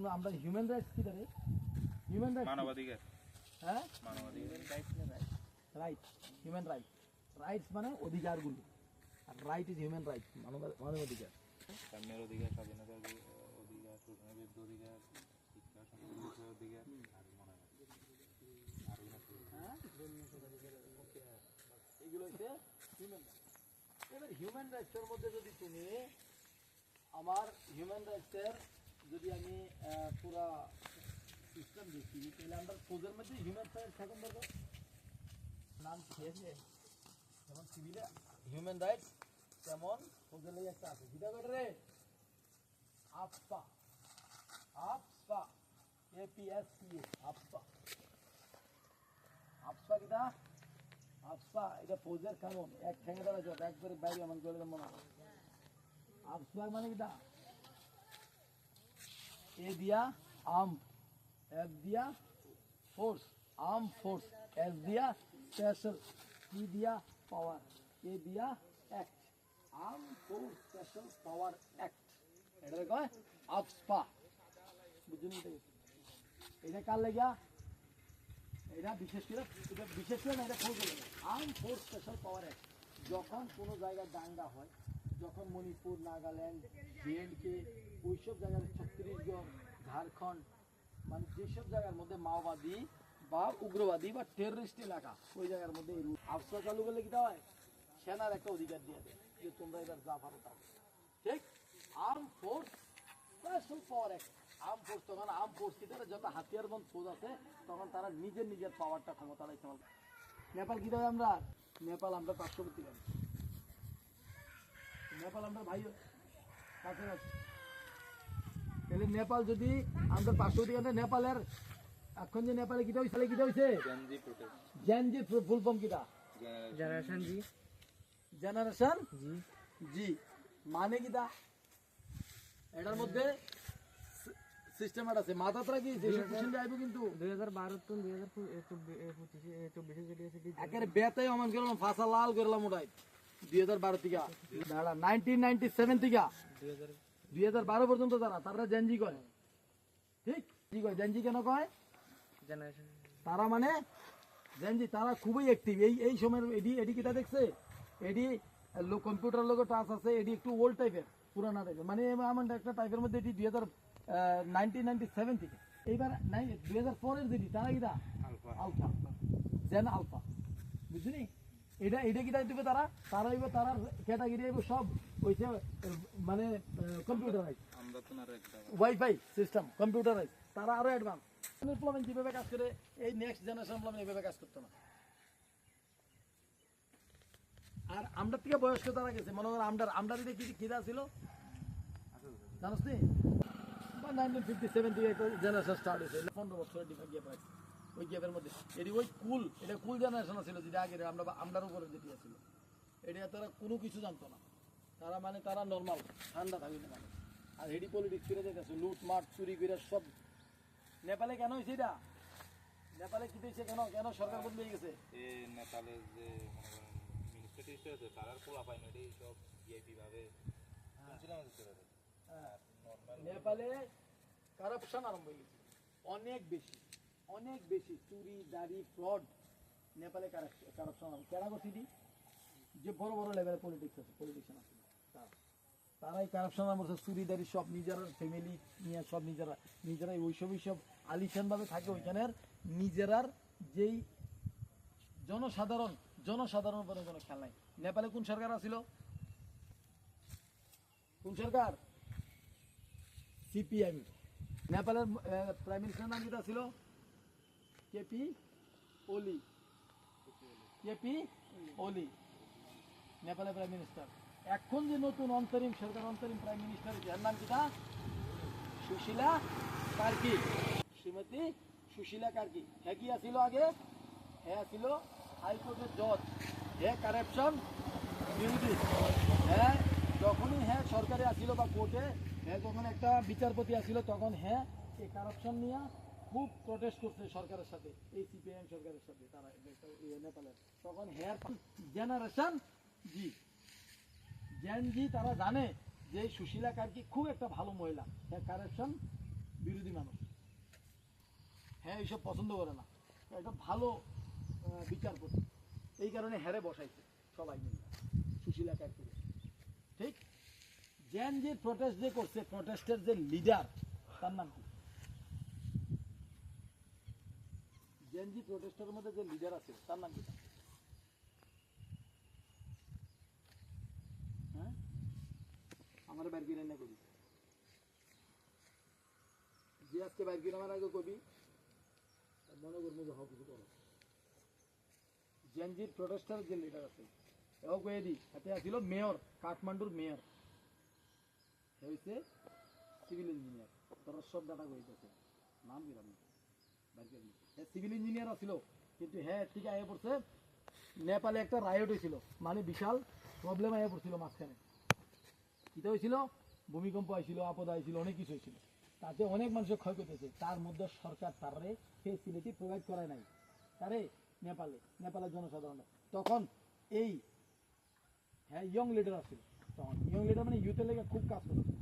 আমরা human rights কি ধরে হিউম্যান রাইটস মানবাধিকার হ্যাঁ মানবাধিকার রাইট হিউম্যান রাইট রাইটস মানে অধিকারগুলো আর রাইট ইজ হিউম্যান রাইট মানবাধিকার সাম্যের অধিকার স্বাধীনতার অধিকার শোষণের বিরুদ্ধে অধিকার শিক্ষা সংস্কৃতির অধিকার আর মানবাধিকার আর এগুলো হচ্ছে হিউম্যান রাইটস। এবার হিউম্যান রাইটসের মধ্যে যদি তুমি আমার হিউম্যান রাইটসের যদি আমি পুরা সিস্টেম দেখি তাহলে আমরা ফৌজের মধ্যে হিউম্যান রাইটস এখন দেখো নাম খেয়েছে যেমন সিভিলে হিউম্যান রাইটস তেমন ফৌজের লেগে একটা আছে কিতা বেটা রে আপা আপা APSPA আপা আপা কিতা আপা এটা ফৌজের কানুন এক ঠেঙে দ্বারা জট একবারে বাইরে আমার জলে মনে হয় আপা মানে কিতা এ দিয়া আর্ম এফ দিয়া ফোর্স আর্ম ফোর্স এস দিয়া স্পেশাল পি দিয়া পাওয়ার এ দিয়া অ্যাক্ট আর্ম ফোর্স স্পেশাল পাওয়ার অ্যাক্ট এটা কয় আপসপা বুঝুন এটা কার লাগিয়া এটা বিশেষ করে না এটা ফৌজ লাগে আর্ম ফোর্স স্পেশাল পাওয়ার অ্যাক্ট যখন কোনো জায়গায় দাঙ্গা হয় যখন মণিপুর নাগাল্যান্ড BNK ওইসব জায়গায় ছত্তিশগড় ঝাড়খণ্ড মানে যেসব জায়গার মধ্যে মাওবাদী বা উগ্রবাদী বা টেররিস্ট এলাকা ওই জায়গার মধ্যে এই আফসা চালু করলে কি হয় সেনার একটা অধিকার দিয়ে দেয় যে তোমরা এবার যা পারো তা ঠিক আর্ম ফোর্স স্পেশাল পাওয়ার অ্যাক্ট আর্ম ফোর্স তখন আর্ম ফোর্স কি তারা যত হাতিয়ারবন্দ ফৌজ আছে তখন তারা নিজের পাওয়ারটা ক্ষমতাটা ইস্তেমাল করে। নেপাল কি দেয় আমরা নেপাল আমরা পার্শ্ববর্তী নেপাল আমরা ভাই কাছাকাছি তাহলে নেপাল যদি আমাদের পার্শ্ববর্তী নেপালের এখন যে নেপালে কিটা হয়েছে কিটা হয়েছে জেনজি ফুল ফর্ম কিটা জেনারেশন জি জেনারেশন জি জি মানে কিটা এটার মধ্যে সিস্টেম আছে মাথাটা কি দেশে কোশ্চেন যাইব কিন্তু 2012 তো 2025 যেটি আছে একেবারে বেতাই অমান করলাম ফাসা লাল করলাম ওটাই 2012 থেকে দাঁড়া 1997 থেকে 2012 পর্যন্ত তারা জেনজি কয় ঠিক কি কয় জেনজি কেন কয় জেনারেশন তারা মানে জেনজি তারা খুবই অ্যাক্টিভ এই সময়ের এডি কিটা দেখছে এডি কম্পিউটার লোক টাচ আছে এডি একটু ওল্ড টাইপের পুরানা টাইপের মানে আমার একটা টাইপের মধ্যে এটি 1997 থেকে এইবার 2004 এর যেটি তারা কিটা আলফা জেন আলফা বুঝলি এটা কিটা দিবে তারা হইবে তারা ক্যাটাগরি হইবে সব হইছে মানে কম্পিউটারাইজ আমরা তো আর একটা ওয়াইফাই সিস্টেম কম্পিউটারাইজ তারা আরো অ্যাডভান্স ইমপ্লিমেন্ট যেভাবে কাজ করে এই নেক্সট জেনারেশন ইমপ্লিমেন্ট এইভাবে কাজ করতো না আর আমরা থেকে বয়স্ক তারা গেছে মনে করেন আমরা দিতে কি খিদা ছিল জানোস নি 1957 থেকে একটা জেনারেশন স্টার্ট হয়েছে 15 বছরের গ্যাপ আছে ওই গ্যাপের মধ্যে এটা কুল জেনারেশন ছিল যেটা আগে আমরার উপরে যেটি ছিল এটা তারা কোনো কিছু জানতো না তারা নর্মাল ঠান্ডা থাকবে না মানে আর হেডি পলিটিক্স করে যেতেছে লুট মার চুরি করে সব নেপালে কেন হয়েছে এটা নেপালে কি হয়েছে কেন সরকার বদলে গেছে এই নেপালের যে মনে করেন মিনিস্ট্রি আছে তারার পোলা পায় না এই সব ভিআইপি ভাবে শুনছিলাম যে নেপালে কারাপশন আরম্ভ হয়ে গেছে অনেক বেশি চুরি দাড়ি ফ্রড নেপালে কারাপশন কেনা করছি যে বড় লেভেলের পলিটিশিয়ান আছে তারাই কারাপশন করছে চুরি দাড়ি সব নিজের ফ্যামিলি নিয়ে সব নিজেরাই ওইসব আলিশান ভাবে থাকে ওইখানের নিজেরার যেই জনসাধারণ উপরে কোনো খেয়াল নাই নেপালে কোন সরকার আছিল কোন সরকার CPM নেপালের প্রাইম মিনিস্টার নাম যেটা ছিল কেপি ওলি নেপালের প্রাইম মিনিস্টার এখন যে নতুন অন্তরিম প্রাইম মিনিস্টার যার নাম কিটা সুশীলা কার্কি শ্রীমতী সুশীলা কার্কি হ্যাঁ কি আছিল আগে হ্যাঁ ছিল হাইকোর্টের জজ হ্যাঁ কারাপশন বিরোধী হ্যাঁ যখনই সরকারে আসিল বা কোর্টে যখন একটা বিচারপতি আসিল তখন এই কারাপশন নিয়ে খুব প্রটেস্ট করছে সরকারের সাথে এই CPIM সরকারের সাথে তারা নেপালের তখন জেনারেশন জি তারা জানে যে সুশীলা কার্কি খুব একটা ভালো মহিলা কারাপশন বিরোধী মানুষ, হ্যাঁ এইসব পছন্দ করে না, একটা ভালো বিচারপতি, এই কারণে হ্যারে বসাইছে সবাই মিলে সুশীলা কার করে। ঠিক, জেন যে প্রটেস্ট যে করছে, প্রটেস্টের যে লিডার তার নাম কি? জেন জি প্রটেস্টের মধ্যে যে লিডার আছে তার নাম কি? হ্যাঁ, আমার বাইর কিনে না কবি, যে আজকে বাইর কিনে আমার আগে কবি মনে করবো যে হক কিছু করো। জেনজির প্রোটেস্টার যে লিডার আছে এও কয়ে দি, হাতে আসিল মেয়র, কাঠমান্ডুর মেয়র, সে হইছে সিভিল ইঞ্জিনিয়ার, তোর সব ডাটা কইতেছে নাম দিলাম না, সিভিল ইঞ্জিনিয়ার আছিল, কিন্তু হ্যাঁ ঠিক আগে পড়ছে নেপালে একটা রায়ট হয়েছিল, মানে বিশাল প্রবলেম আগে পড়ছিল মাঝখানে, কিটা হয়েছিল, ভূমিকম্প হয়েছিল, আপদ হয়েছিল, অনেক কিছু হয়েছিল, তাতে অনেক মানুষের ক্ষয় করতেছে, তার মধ্যে সরকার তারে ফেসিলিটি প্রোভাইড করায় নাই, তারে নেপালের জনসাধারণ তখন এই হ্যাঁ ইয়ং লিডার আছিল, তখন ইয়ং লিডার মানে ইউথের লেগে খুব কাজ করছে।